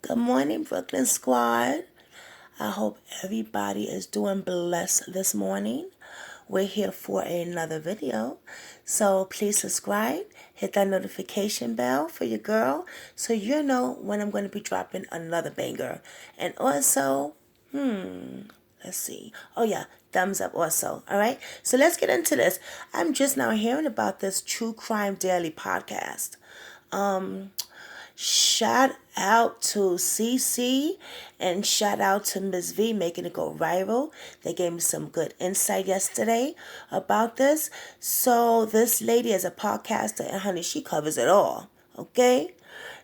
Good morning, Brooklyn Squad. I hope everybody is doing blessed this morning. We're here for another video. So please subscribe, hit that notification bell for your girl so you know when I'm going to be dropping another banger. And also, let's see. Oh yeah, thumbs up also. All right. So let's get into this. I'm just now hearing about this True Crime Daily podcast. Shout out to CC and shout out to Miss V making it go viral. They gave me some good insight yesterday about this. So this lady is a podcaster and honey, she covers it all. Okay?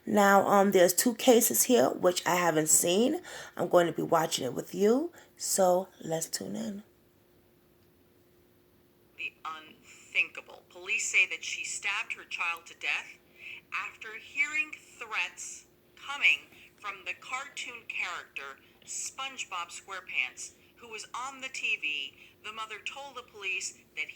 Now there's two cases here which I haven't seen. I'm going to be watching it with you. So let's tune in. The unthinkable. Police say that she stabbed her child to death after hearing threats coming from the cartoon character SpongeBob SquarePants, who was on the TV. The mother told the police that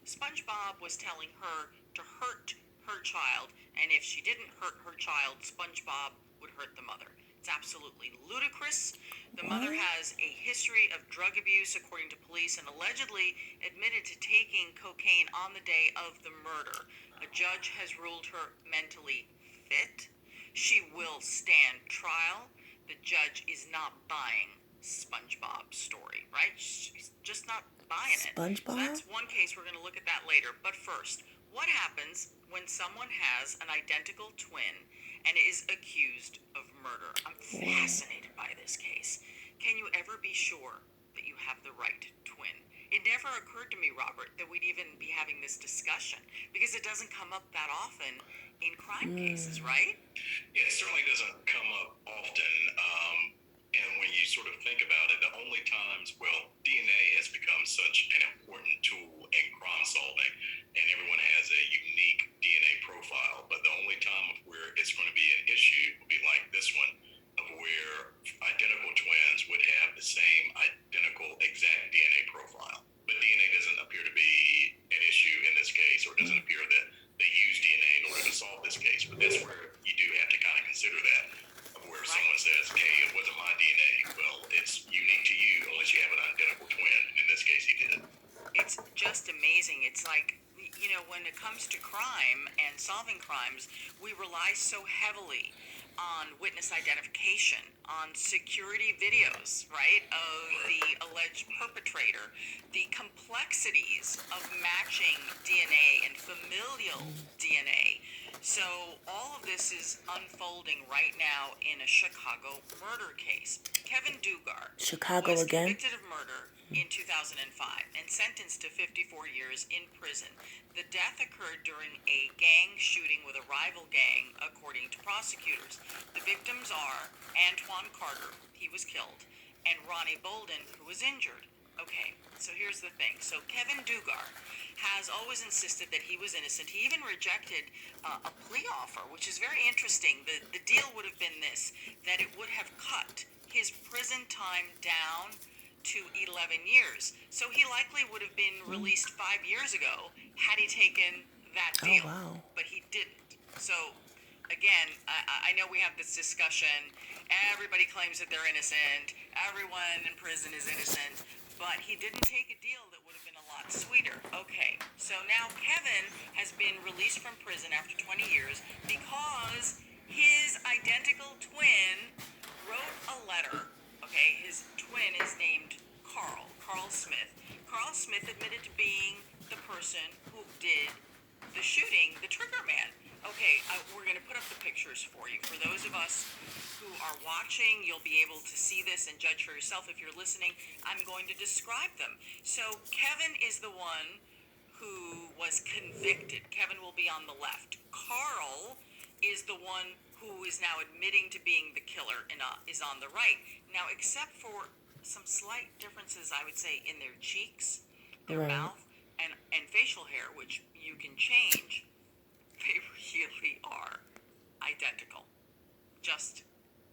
SpongeBob, was telling her to hurt her child, and if she didn't hurt her child, SpongeBob would hurt the mother. It's absolutely ludicrous. The mother has a history of drug abuse, according to police, and allegedly admitted to taking cocaine on the day of the murder. A judge has ruled her mentally fit. She will stand trial. The judge is not buying SpongeBob's story, right? She's just not buying it. SpongeBob? So that's one case. We're going to look at that later. But first, what happens when someone has an identical twin and is accused of murder? I'm fascinated by this case. Can you ever be sure that you have the right twin? It never occurred to me, Robert, that we'd even be having this discussion because it doesn't come up that often in crime cases, right? Yeah, it certainly doesn't come up often. And when you sort of think about it, the only times, DNA has become such an important tool in crime solving, and everyone has a unique DNA profile. But the only time where it's going to be an issue will be like this one, of where identical twins would have the same identical exact DNA profile. But DNA doesn't appear to be an issue in this case, or doesn't appear that they use DNA in order to solve this case. But that's where you do have to kind of consider that, of where someone says, hey, it wasn't my DNA. Well, it's unique to you unless you have an identical twin. In this case, he did. It's just amazing. It's like, when it comes to crime and solving crimes, we rely so heavily on witness identification, on security videos, right, of the alleged perpetrator, the complexities of matching DNA and familial DNA. So all of this is unfolding right now in a Chicago murder case. Kevin Dugar Chicago was again? convicted of murder in 2005 and sentenced to 54 years in prison. The death occurred during a gang shooting with a rival gang, according to prosecutors. The victims are Antoine Carter, he was killed, and Ronnie Bolden, who was injured. Okay, so here's the thing. So Kevin Dugar has always insisted that he was innocent. He even rejected a plea offer, which is very interesting. The deal would have been this, that it would have cut his prison time down to 11 years. So he likely would have been released 5 years ago had he taken that deal. Oh, wow. But he didn't. So again, I know we have this discussion. Everybody claims that they're innocent. Everyone in prison is innocent. But he didn't take a deal that would have been a lot sweeter. Okay, so now Kevin has been released from prison after 20 years because his identical twin wrote a letter. Okay, his twin is named Carl Smith. Carl Smith admitted to being the person who did the shooting, the trigger man. Okay, we're going to put up the pictures for you. For those of us who are watching, you'll be able to see this and judge for yourself. If you're listening, I'm going to describe them. So Kevin is the one who was convicted. Kevin will be on the left. Carl is the one who is now admitting to being the killer and is on the right. Now, except for some slight differences, I would say, in their cheeks, their mouth, and facial hair, which you can change, they really are identical. Just,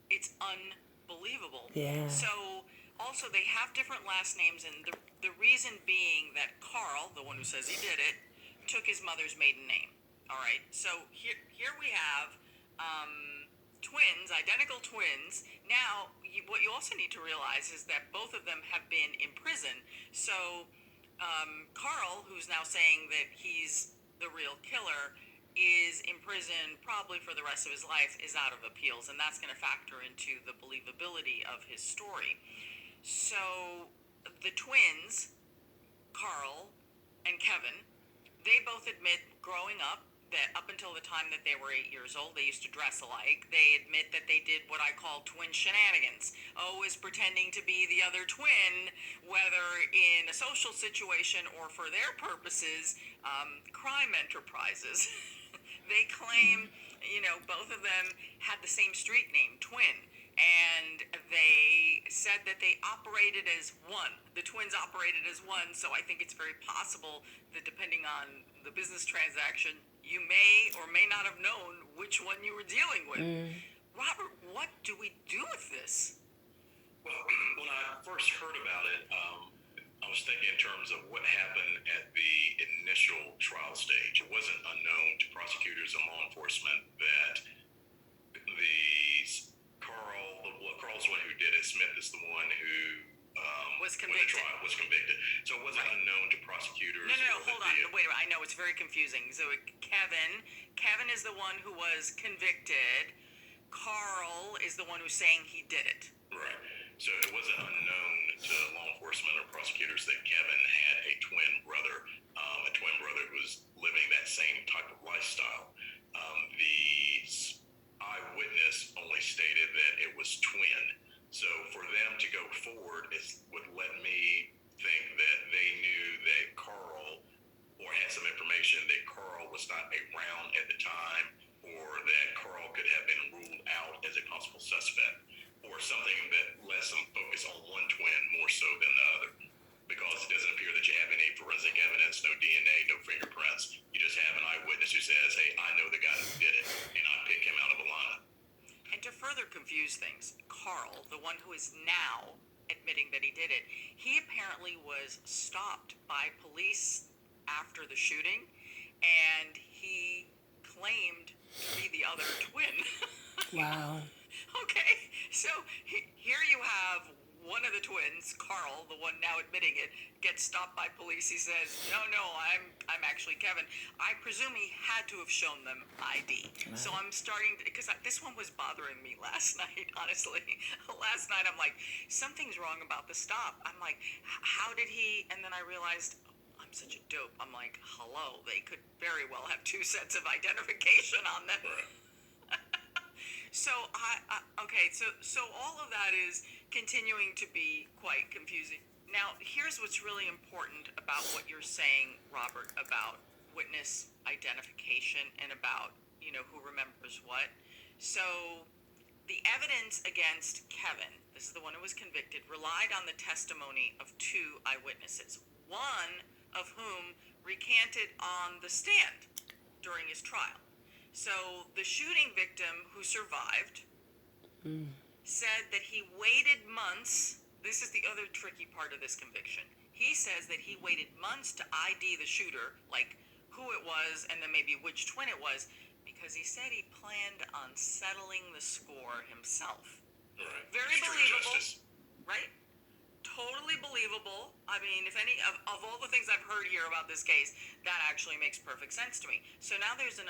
it's unbelievable. Yeah. So, also, they have different last names, and the reason being that Carl, the one who says he did it, took his mother's maiden name. All right, so here we have twins, identical twins. Now, what you also need to realize is that both of them have been in prison. So, Carl, who's now saying that he's the real killer, is in prison probably for the rest of his life, is out of appeals, and that's going to factor into the believability of his story. So, the twins, Carl and Kevin, they both admit growing up that up until the time that they were 8 years old, they used to dress alike. They admit that they did what I call twin shenanigans, always pretending to be the other twin, whether in a social situation or for their purposes, crime enterprises. They claim, both of them had the same street name, Twin, and they said that they operated as one. The twins operated as one, so I think it's very possible that depending on the business transaction, you may or may not have known which one you were dealing with. Robert, what do we do with this? Well, when I first heard about it, I was thinking in terms of what happened at the initial trial stage. It wasn't unknown to prosecutors and law enforcement that Carl's the one who did it. Smith is the one who was convicted. Was convicted. So it wasn't unknown to prosecutors. No, hold on. Wait, I know it's very confusing. So Kevin is the one who was convicted. Carl is the one who's saying he did it. Right. So it wasn't unknown to law enforcement or prosecutors that Kevin had a twin brother who was living that same type of lifestyle. The eyewitness only stated that it was twin. So for them to go forward would let me think that they knew that Carl, or had some information that Carl was not around at the time, or that Carl could have been ruled out as a possible suspect, or something that lets them focus on one twin more so than the other. Because it doesn't appear that you have any forensic evidence, no DNA, no fingerprints. You just have an eyewitness who says, hey, I know the guy who did it, and I picked him out of a lineup. And to further confuse things, Carl, the one who is now admitting that he did it, he apparently was stopped by police after the shooting, and he claimed to be the other twin. Wow. Okay, so here you have one of the twins, Carl, the one now admitting it, gets stopped by police. He says, no, I'm actually Kevin. I presume he had to have shown them ID. So I'm starting to, because this one was bothering me last night, honestly. Last night I'm like, something's wrong about the stop. I'm like, how did he, and then I realized, I'm such a dope. I'm like, hello, they could very well have two sets of identification on them. So so all of that is continuing to be quite confusing. Now, here's what's really important about what you're saying, Robert, about witness identification and about, who remembers what. So the evidence against Kevin, this is the one who was convicted, relied on the testimony of two eyewitnesses, one of whom recanted on the stand during his trial. So the shooting victim who survived said that he waited months. This is the other tricky part of this conviction. He says that he waited months to ID the shooter, like who it was and then maybe which twin it was, because he said he planned on settling the score himself. Right. Very believable, justice. right? Totally believable. I mean, if any of all the things I've heard here about this case, that actually makes perfect sense to me. So now there's a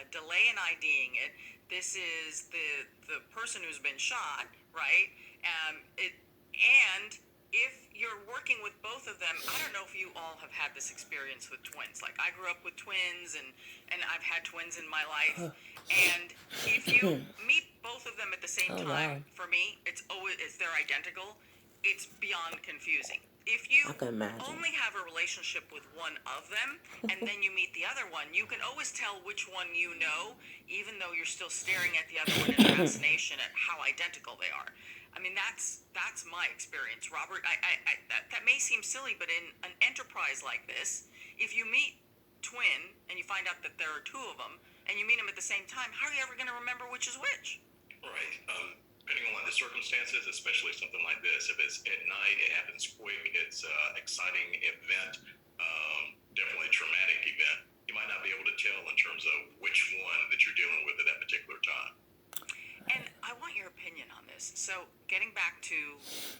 delay in IDing it. This is the person who's been shot, right? And if you're working with both of them, I don't know if you all have had this experience with twins. Like, I grew up with twins, and I've had twins in my life. And if you meet both of them at the same time, wow. for me, they're identical. It's beyond confusing. If you I can imagine. only have a relationship with one of them and then you meet the other one, you can always tell which one you know, even though you're still staring at the other one in fascination at how identical they are. I mean, that's my experience, Robert. That may seem silly, but in an enterprise like this, if you meet twin and you find out that there are two of them and you meet them at the same time, how are you ever going to remember which is which? Right. Depending on the circumstances, especially something like this, if it's at night, it happens quick, it's an exciting event, definitely a traumatic event, you might not be able to tell in terms of which one that you're dealing with at that particular time. So, getting back to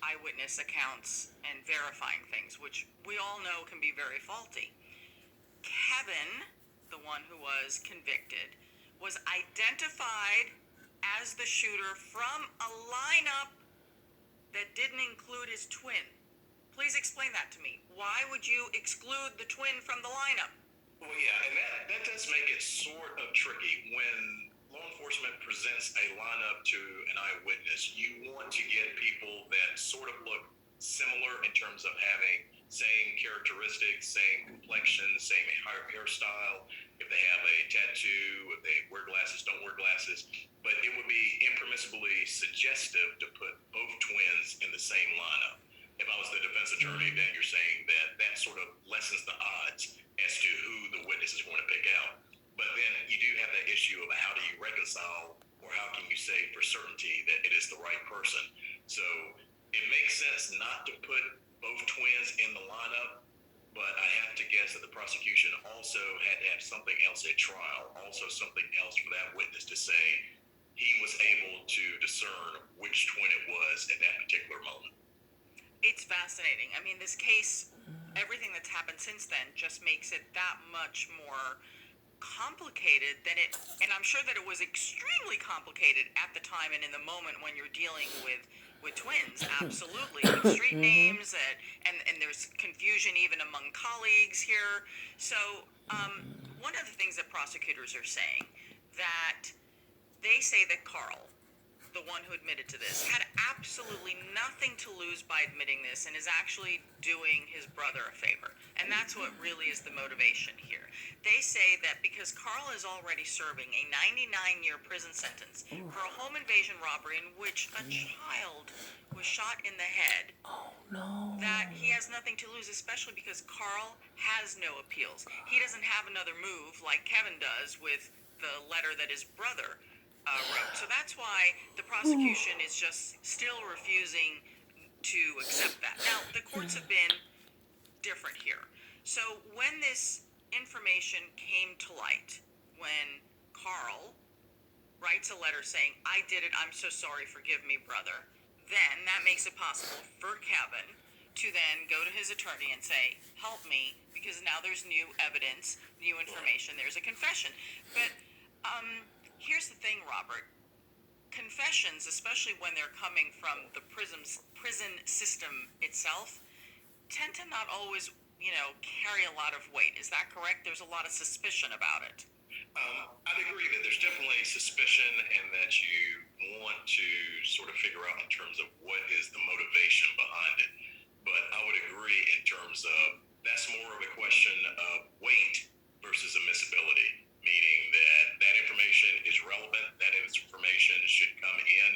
eyewitness accounts and verifying things, which we all know can be very faulty. Kevin, the one who was convicted, was identified as the shooter from a lineup that didn't include his twin. Please explain that to me. Why would you exclude the twin from the lineup? Well, yeah, and that does make it sort of tricky. When law enforcement presents a lineup to an eyewitness, you want to get people that sort of look similar in terms of having same characteristics, same complexion, same hairstyle, if they have a tattoo, if they wear glasses, don't wear glasses. But it would be impermissibly suggestive to put both twins in the same lineup. If I was the defense attorney, then you're saying that sort of lessens the odds as to who the witness is going to pick out. But then you do have that issue of how do you reconcile, or how can you say for certainty that it is the right person. So it makes sense not to put both twins in the lineup, but I have to guess that the prosecution also had to have something else at trial, also something else for that witness to say he was able to discern which twin it was at that particular moment. It's fascinating. I mean, this case, everything that's happened since then just makes it that much more complicated than it, and I'm sure that it was extremely complicated at the time and in the moment when you're dealing with twins, absolutely, with street names, and there's confusion even among colleagues here. So one of the things that prosecutors are saying, that they say that Carl, the one who admitted to this, had absolutely nothing to lose by admitting this and is actually doing his brother a favor. And that's what really is the motivation here. They say that because Carl is already serving a 99-year prison sentence for a home invasion robbery in which a child was shot in the head, that he has nothing to lose, especially because Carl has no appeals. He doesn't have another move like Kevin does with the letter that his brother wrote. So that's why the prosecution is just still refusing to accept that. Now, the courts have been different here. So when this information came to light, when Carl writes a letter saying, "I did it, I'm so sorry, forgive me, brother," then that makes it possible for Kevin to then go to his attorney and say, "Help me, because now there's new evidence, new information, there's a confession." But here's the thing, Robert. Confessions, especially when they're coming from the prison system itself, tend to not always, carry a lot of weight. Is that correct? There's a lot of suspicion about it. I'd agree that there's definitely suspicion and that you want to sort of figure out in terms of what is the motivation behind it. But I would agree in terms of that's more of a question of weight versus admissibility, meaning that information is relevant, that information should come in,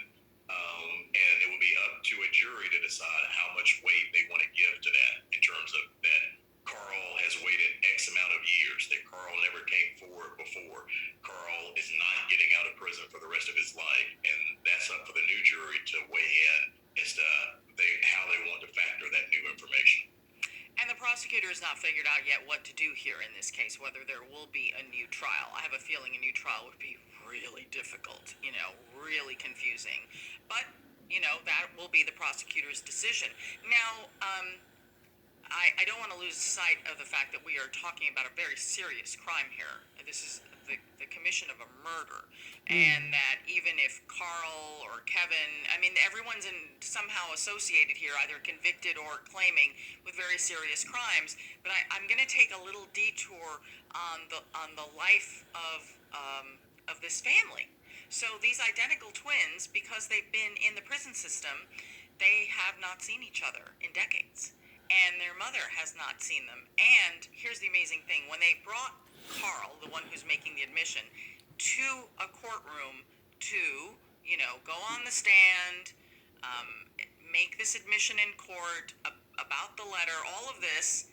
and it will be up to a jury to decide how much weight they want to give to that in terms of that Carl has waited X amount of years, that Carl never came forward before, Carl is not getting out of prison for the rest of his life, and that's up for the new jury to weigh in as to how they want to factor that new information. And the prosecutor has not figured out yet what to do here in this case, whether there will be a new trial. I have a feeling a new trial would be really difficult, really confusing. But, that will be the prosecutor's decision. Now, I don't want to lose sight of the fact that we are talking about a very serious crime here. This is the commission of a murder. And that even if Carl or Kevin, everyone's somehow associated here, either convicted or claiming with very serious crimes. But I'm going to take a little detour on the life of this family. So these identical twins, because they've been in the prison system, they have not seen each other in decades. And their mother has not seen them. And here's the amazing thing. When they brought Carl, the one who's making the admission, to a courtroom to, go on the stand, make this admission in court about the letter, all of this,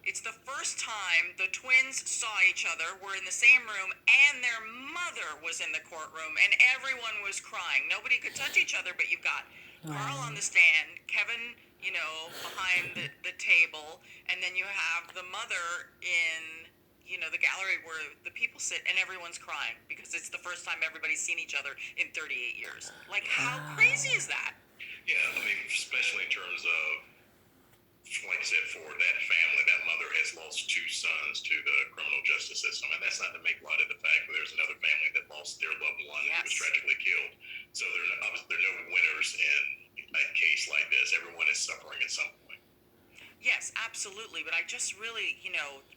it's the first time the twins saw each other, were in the same room, and their mother was in the courtroom, and everyone was crying. Nobody could touch each other, but you've got Carl on the stand, Kevin, behind the table, and then you have the mother in the gallery where the people sit and everyone's crying because it's the first time everybody's seen each other in 38 years. Like, how crazy is that? Yeah, I mean, especially in terms of, like I said, for that family, that mother has lost two sons to the criminal justice system, and that's not to make light of the fact that there's another family that lost their loved one who was tragically killed. So there are no winners in a case like this. Everyone is suffering at some point. Yes, absolutely. But I just really,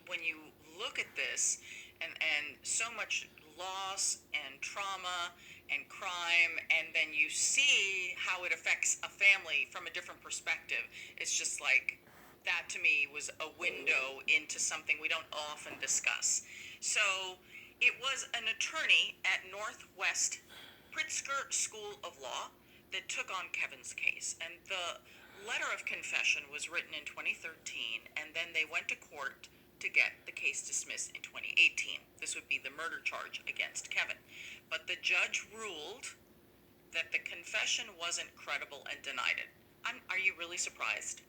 when you look at this and so much loss and trauma and crime, and then you see how it affects a family from a different perspective, it's just like that to me was a window into something we don't often discuss. So it was an attorney at Northwest Pritzker School of Law that took on Kevin's case. And the letter of confession was written in 2013, and then they went to court to get the case dismissed in 2018. This would be the murder charge against Kevin. But the judge ruled that the confession wasn't credible and denied it. Are you really surprised?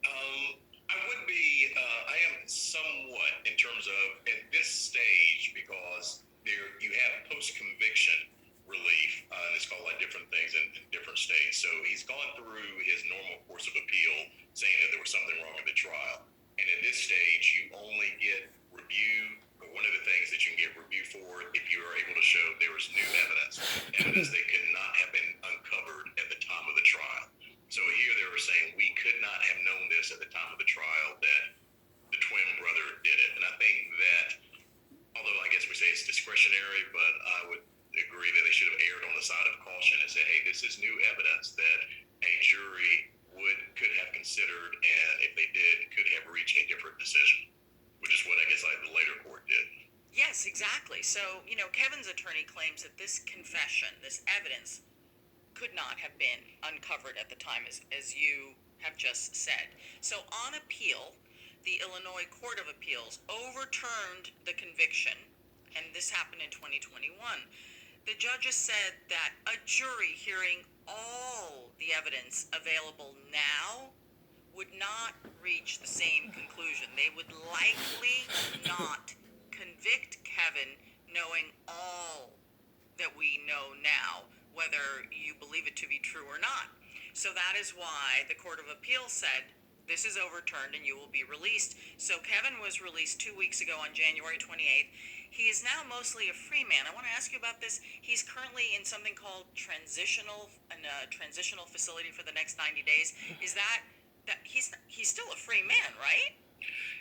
I would be. I am somewhat in terms of at this stage because you have post-conviction relief, and it's called like different things in different states. So he's gone through his normal course of appeal, saying that there was something wrong in the trial. And at this stage, you only get review. One of the things that you can get review for if you are able to show there was new evidence that could not have been uncovered at the time of the trial. So here they were saying we could not have known this at the time of the trial that the twin brother did it. And I think that, although I guess we say it's discretionary, but I would agree that they should have erred on the side of caution and said, hey, this is new evidence that a jury could have considered, and if they did, could have reached a different decision, which is what I guess the later court did. Yes, exactly. So, Kevin's attorney claims that this confession, this evidence, could not have been uncovered at the time, as you have just said. So on appeal, the Illinois Court of Appeals overturned the conviction, and this happened in 2021. The judges said that a jury hearing all the evidence available now would not reach the same conclusion. They would likely not convict Kevin knowing all that we know now, whether you believe it to be true or not. So that is why the Court of Appeal said this is overturned and you will be released. So Kevin was released 2 weeks ago on January 28th. He is now mostly a free man. I want to ask you about this. He's currently in something called transitional facility for the next 90 days. Is that he's still a free man, right?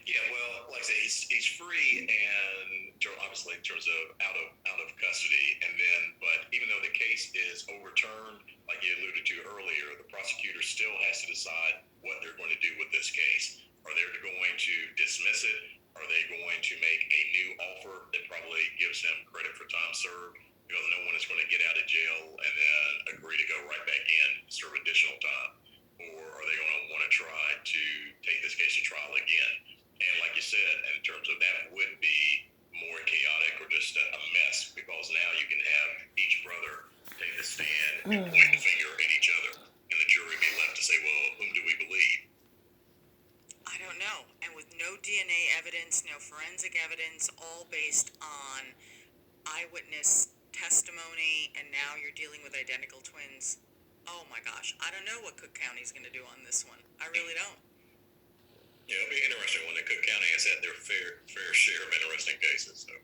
Yeah, well, like I say, he's free, and obviously in terms of out of custody, but even though the case is overturned, like you alluded to earlier, the prosecutor still has to decide what they're going to do with this case. Are they going to dismiss it? Are they going to make a new offer that probably gives him credit for time served? Because no one is going to get out of jail and then agree to go right back in, serve additional time. Or are they going to want to try to take this case to trial again? And like you said, in terms of that would be more chaotic or just a mess, because now you can have each brother take the stand and point the finger at each other, and the jury be left to say, well, whom do we believe? I don't know. And with no DNA evidence, no forensic evidence, all based on eyewitness testimony, and now you're dealing with identical twins. Oh my gosh, I don't know what Cook County's going to do on this one. I really don't. Yeah, it'll be interesting when the Cook County has had their fair share of interesting cases. So.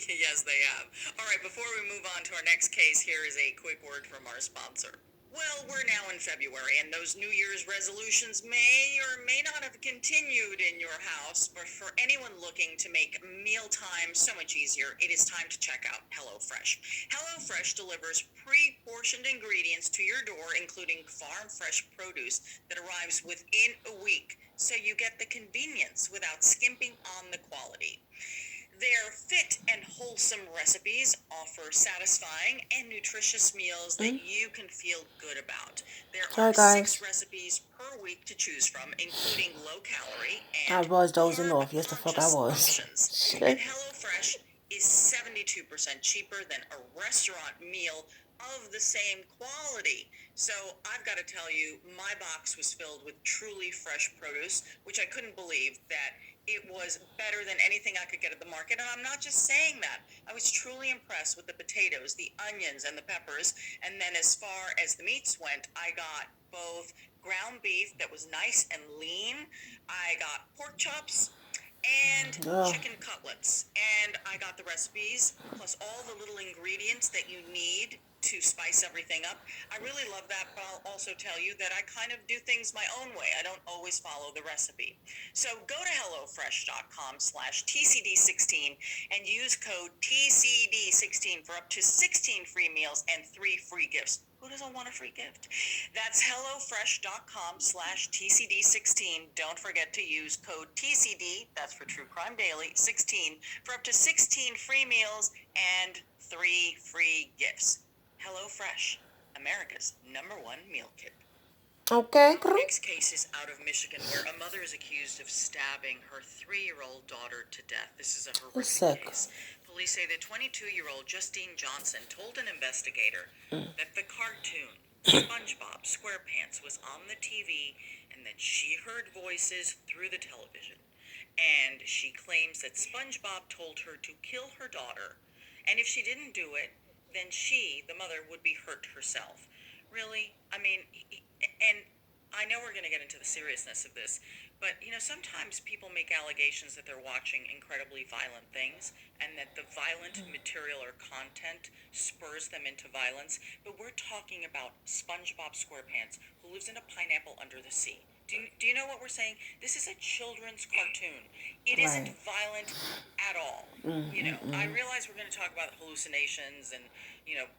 Yes, they have. All right, before we move on to our next case, here is a quick word from our sponsor. Well, we're now in February, and those New Year's resolutions may or may not have continued in your house, but for anyone looking to make mealtime so much easier, it is time to check out HelloFresh. HelloFresh delivers pre-portioned ingredients to your door, including farm-fresh produce that arrives within a week, so you get the convenience without skimping on the quality. Their fit and wholesome recipes offer satisfying and nutritious meals that you can feel good about. There are 6 recipes per week to choose from, including low-calorie and I was dozing off. Yes, the fuck I was. options. And HelloFresh is 72% cheaper than a restaurant meal of the same quality. So I've got to tell you, my box was filled with truly fresh produce, which I couldn't believe that it was better than anything I could get at the market. And I'm not just saying that. I was truly impressed with the potatoes, the onions, and the peppers. And then as far as the meats went, I got both ground beef that was nice and lean. I got pork chops and chicken cutlets. And I got the recipes, plus all the little ingredients that you need to spice everything up. I really love that, but I'll also tell you that I kind of do things my own way. I don't always follow the recipe. So go to HelloFresh.com/TCD16 and use code TCD16 for up to 16 free meals and 3 free gifts. Who doesn't want a free gift? That's HelloFresh.com/TCD16. Don't forget to use code TCD, that's for True Crime Daily, 16 for up to 16 free meals and 3 free gifts. HelloFresh, America's #1 meal kit. Okay. Our next case is out of Michigan, where a mother is accused of stabbing her 3-year-old daughter to death. This is a horrific case. Police say the 22-year-old Justine Johnson told an investigator that the cartoon SpongeBob SquarePants was on the TV and that she heard voices through the television. And she claims that SpongeBob told her to kill her daughter, and if she didn't do it, then she, the mother, would be hurt herself. Really? I mean, and I know we're going to get into the seriousness of this, but, sometimes people make allegations that they're watching incredibly violent things and that the violent material or content spurs them into violence. But we're talking about SpongeBob SquarePants, who lives in a pineapple under the sea. Do you know what we're saying? This is a children's cartoon. It isn't violent at all. I realize we're going to talk about hallucinations and,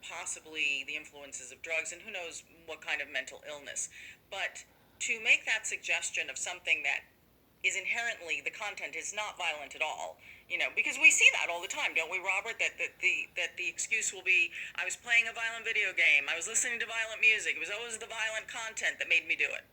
possibly the influences of drugs and who knows what kind of mental illness. But to make that suggestion of something that is inherently, the content is not violent at all, because we see that all the time, don't we, Robert? That the excuse will be, I was playing a violent video game, I was listening to violent music, it was always the violent content that made me do it.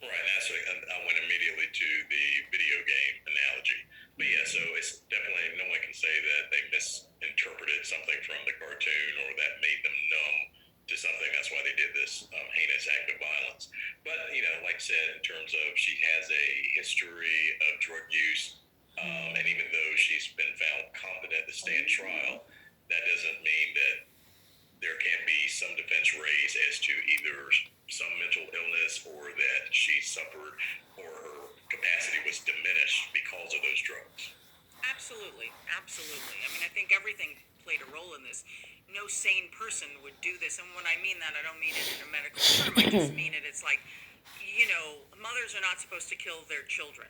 Right, I went immediately to the video game analogy. But yeah, so it's definitely, no one can say that they misinterpreted something from the cartoon or that made them numb to something. That's why they did this heinous act of violence. But, like I said, in terms of she has a history of drug use, and even though she's been found competent to stand trial, that doesn't mean that there can't be some defense raised as to either some mental illness or that she suffered or her capacity was diminished because of those drugs. Absolutely. I mean, I think everything played a role in this. No sane person would do this, and when I mean that, I don't mean it in a medical term. I just mean it's like, mothers are not supposed to kill their children.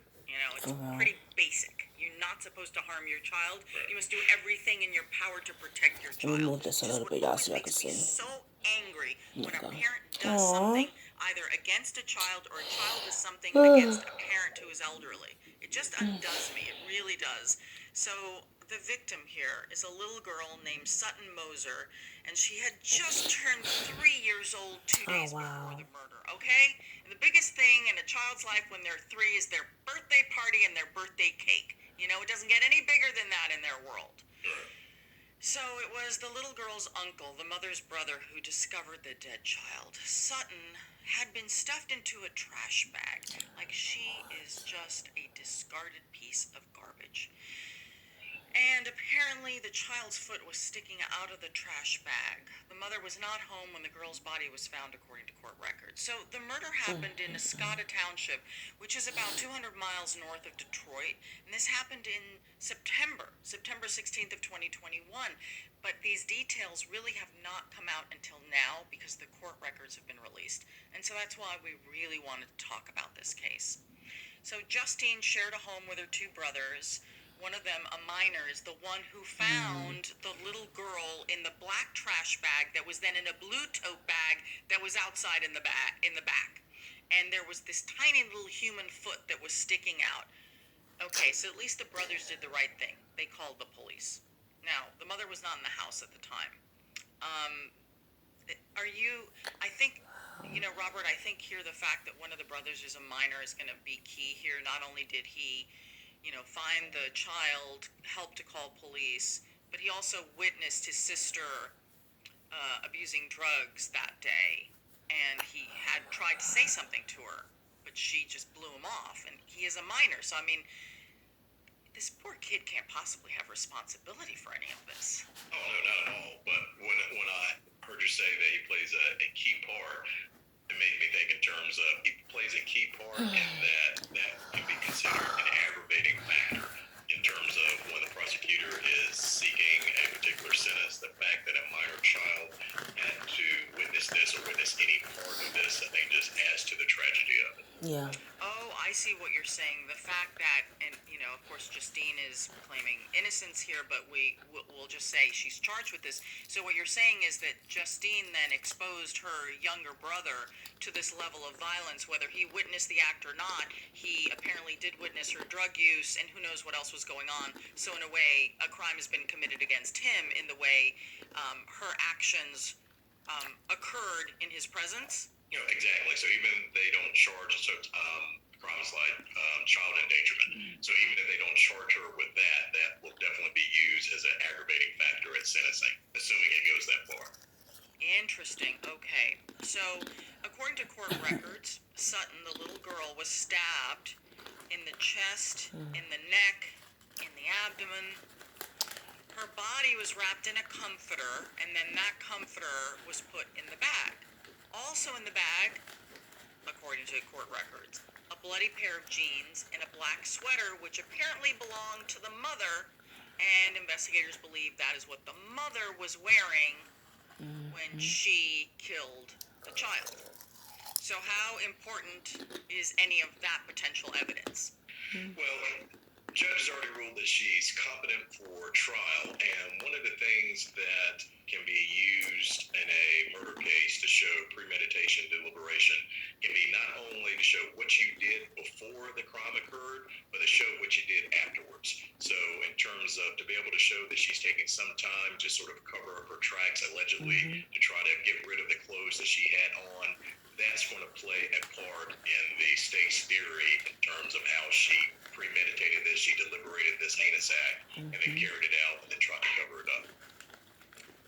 It's pretty basic. You're not supposed to harm your child. You must do everything in your power to protect your child. Move this a little bit, y'all, so I can see. So angry when a parent does something either against a child or a child does something against a parent who is elderly. It just undoes me. It really does. So the victim here is a little girl named Sutton Moser, and she had just turned 3 years old 2 days before the murder, okay? And the biggest thing in a child's life when they're 3 is their birthday party and their birthday cake. It doesn't get any bigger than that in their world. So it was the little girl's uncle, the mother's brother, who discovered the dead child. Sutton had been stuffed into a trash bag, like she is just a discarded piece of garbage. And apparently the child's foot was sticking out of the trash bag. The mother was not home when the girl's body was found, according to court records. So the murder happened in Escada Township, which is about 200 miles north of Detroit. And this happened in September 16th of 2021. But these details really have not come out until now because the court records have been released. And so that's why we really wanted to talk about this case. So Justine shared a home with her 2 brothers. One of them, a minor, is the one who found the little girl in the black trash bag that was then in a blue tote bag that was outside in the back. And there was this tiny little human foot that was sticking out. Okay, so at least the brothers did the right thing. They called the police. Now, the mother was not in the house at the time. I think, Robert, I think here the fact that one of the brothers is a minor is going to be key here. Not only did he find the child, help to call police, but he also witnessed his sister abusing drugs that day, and he had tried to say something to her, but she just blew him off, and he is a minor, so I mean, this poor kid can't possibly have responsibility for any of this. Oh no, not at all. But when I heard you say that he plays a key part, it made me think in terms of he plays a key part, and that can be considered an aggravating factor in terms of when the prosecutor is seeking a particular sentence. The fact that a minor child had to witness this or witness any part of this, I think, just adds to the tragedy of it. Yeah. Oh, I see what you're saying. The fact that, and of course, Justine is claiming innocence here, but we'll just say she's charged with this. So what you're saying is that Justine then exposed her younger brother to this level of violence, whether he witnessed the act or not. He apparently did witness her drug use, and who knows what else was going on. So in a way, a crime has been committed against him in the way her actions occurred in his presence. Exactly. So even they don't charge crimes like child endangerment. So even if they don't charge her with that, that will definitely be used as an aggravating factor at sentencing, assuming it goes that far. Interesting. Okay. So, according to court records, Sutton, the little girl, was stabbed in the chest, in the neck, in the abdomen. Her body was wrapped in a comforter, and then that comforter was put in the bag. Also in the bag, according to court records, a bloody pair of jeans and a black sweater, which apparently belonged to the mother, and investigators believe that is what the mother was wearing when she killed the child. So how important is any of that potential evidence? Well, the judge has already ruled that she's competent for trial, and one of the things that can be used in a murder case to show premeditation, deliberation, can be not only to show what you did before the crime occurred, but to show what you did afterwards. So in terms of to be able to show that she's taking some time to sort of cover up her tracks, allegedly, to try to get rid of the clothes that she had on, that's going to play a part in the state's theory in terms of how she premeditated this, she deliberated this heinous act, and then carried it out and then tried to cover it up.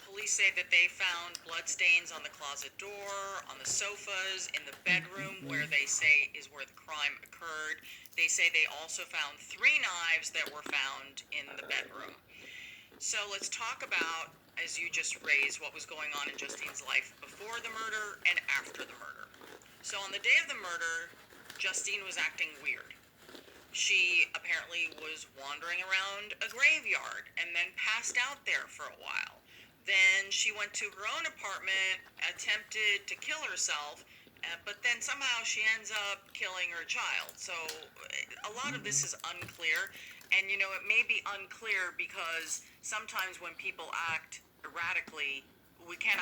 Police say that they found blood stains on the closet door, on the sofas, in the bedroom where they say is where the crime occurred. They say they also found 3 knives that were found in the bedroom. So let's talk about, as you just raised, what was going on in Justine's life before the murder and after the murder. So on the day of the murder, Justine was acting weird. She apparently was wandering around a graveyard and then passed out there for a while. Then she went to her own apartment, attempted to kill herself, but then somehow she ends up killing her child. So a lot of this is unclear. And, it may be unclear because sometimes when people act erratically, we can't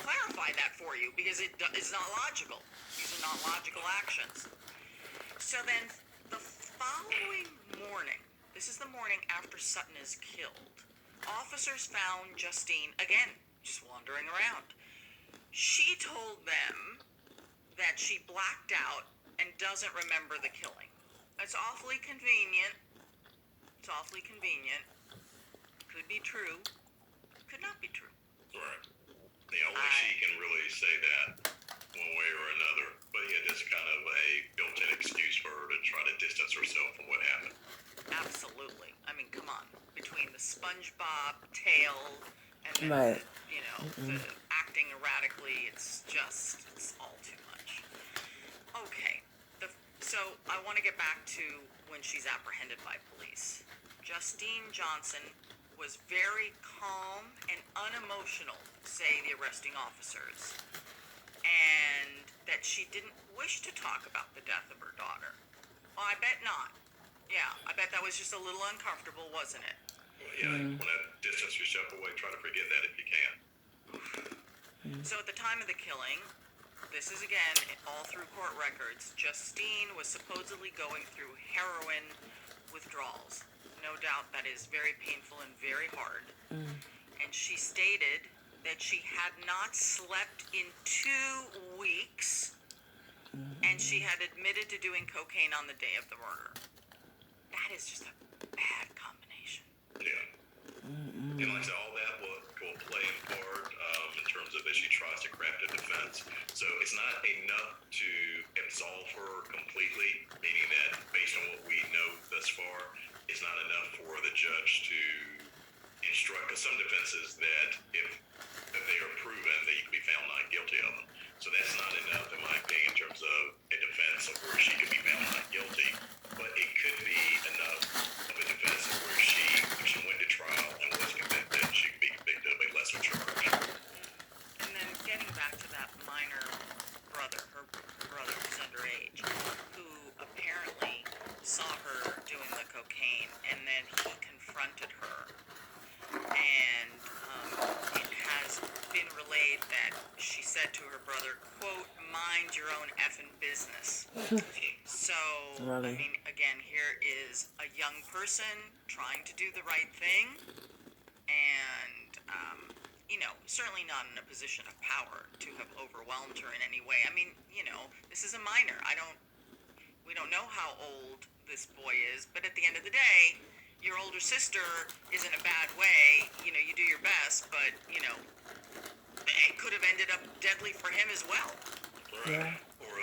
clarify that for you because it's not logical. These are not logical actions. So then the following morning, this is the morning after Sutton is killed, officers found Justine, again, just wandering around. She told them that she blacked out and doesn't remember the killing. It's awfully convenient. Could be true. Could not be true. Right. Yeah, only she can really say that one way or another. But yeah, that's kind of a built-in excuse for her to try to distance herself from what happened. Absolutely. I mean, come on. Between the SpongeBob tail and then, Right. the acting erratically, it's all too much. Okay. So I want to get back to when she's apprehended by police. Justine Johnson was very calm and unemotional, say the arresting officers, and that she didn't wish to talk about the death of her daughter. Well, I bet not. Yeah, I bet that was just a little uncomfortable, wasn't it? Well, yeah, you want to distance yourself away, try to forget that if you can. So at the time of the killing, this is again all through court records, Justine was supposedly going through heroin withdrawals. No doubt that is very painful and very hard. And she stated that she had not slept in 2 weeks, and she had admitted to doing cocaine on the day of the murder. That is just a bad combination. Yeah. And like I said, all that will play in part in terms of as she tries to craft a defense. So it's not enough to absolve her completely, meaning that based on what we know thus far, is not enough for the judge to instruct. Because some defenses that if they are proven, that you can be found not guilty of them. So that's not enough, in my opinion, in terms of a defense of where she could be found not guilty. But it could be enough of a defense of where if she went to trial and was convicted, she could be convicted of a lesser charge. And then getting back to that minor brother, her brother who's underage, who apparently saw her doing the cocaine, and then he confronted her. And it has been relayed that she said to her brother, quote, "Mind your own effing business." So, Really? I mean, again, here is a young person trying to do the right thing, and, certainly not in a position of power to have overwhelmed her in any way. I mean, this is a minor. We don't know how old this boy is, but at the end of the day, your older sister is in a bad way. You do your best, but, it could have ended up deadly for him as well. Right. Yeah. Or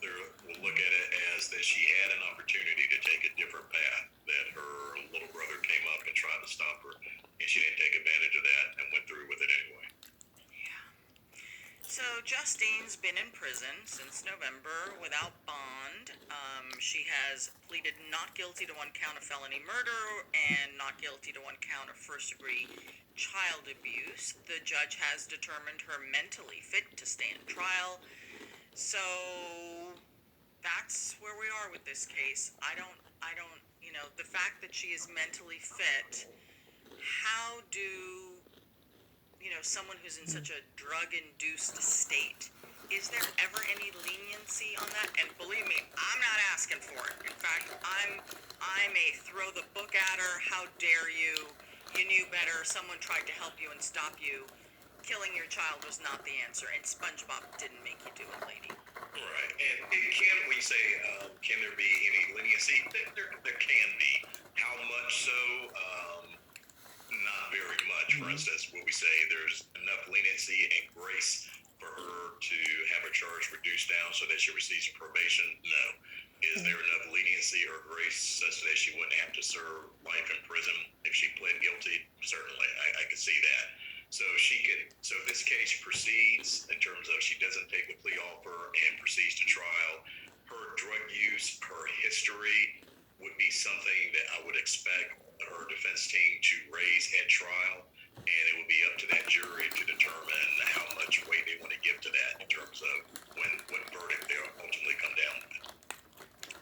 we'll look at it as that she had an opportunity to take a different path, that her little brother came up and tried to stop her, and she didn't take advantage of that and went through with it anyway. Yeah. So Justine's been in prison since November without bond. She has pleaded not guilty to one count of felony murder and not guilty to one count of first-degree child abuse. The judge has determined her mentally fit to stand trial. So that's where we are with this case. I don't, the fact that she is mentally fit, how do, someone who's in such a drug-induced state, is there ever any leniency on that? And believe me, I'm not asking for it. In fact, I may throw the book at her. How dare you? You knew better. Someone tried to help you and stop you. Killing your child was not the answer, and SpongeBob didn't make you do it, lady. Right. And we say, can there be any leniency? There can be. How much so? Not very much. For instance, what we say, there's enough leniency and grace for her to have her charge reduced down so that she receives probation? No. Is there enough leniency or grace such that she wouldn't have to serve life in prison if she pled guilty? Certainly, I could see that. So So if this case proceeds in terms of she doesn't take the plea offer and proceeds to trial, her drug use, her history would be something that I would expect her defense team to raise at trial, and it would be up to that jury to determine how much weight they want to give to that in terms of what verdict they'll ultimately come down with.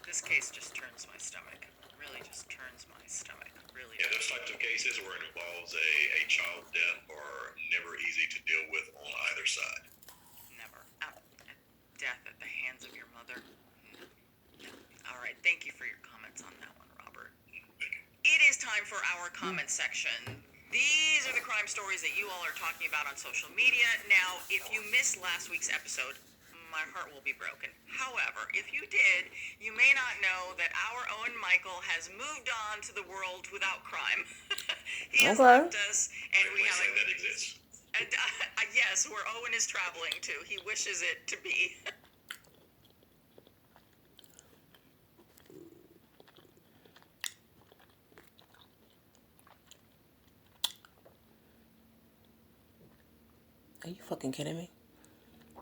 This case just turns my stomach. Really just turns my stomach. Really. Yeah, those types of cases where it involves a child death are never easy to deal with on either side. Never. Death at the hands of your mother. No. All right. Thank you for your comments on that one, Robert. It is time for our comment section. These are the crime stories that you all are talking about on social media. Now, if you missed last week's episode, my heart will be broken. However, if you did, you may not know that our Owen Michael has moved on to the world without crime. He has left us, and we have that exists. Yes, where Owen is traveling to. He wishes it to be. Are you fucking kidding me?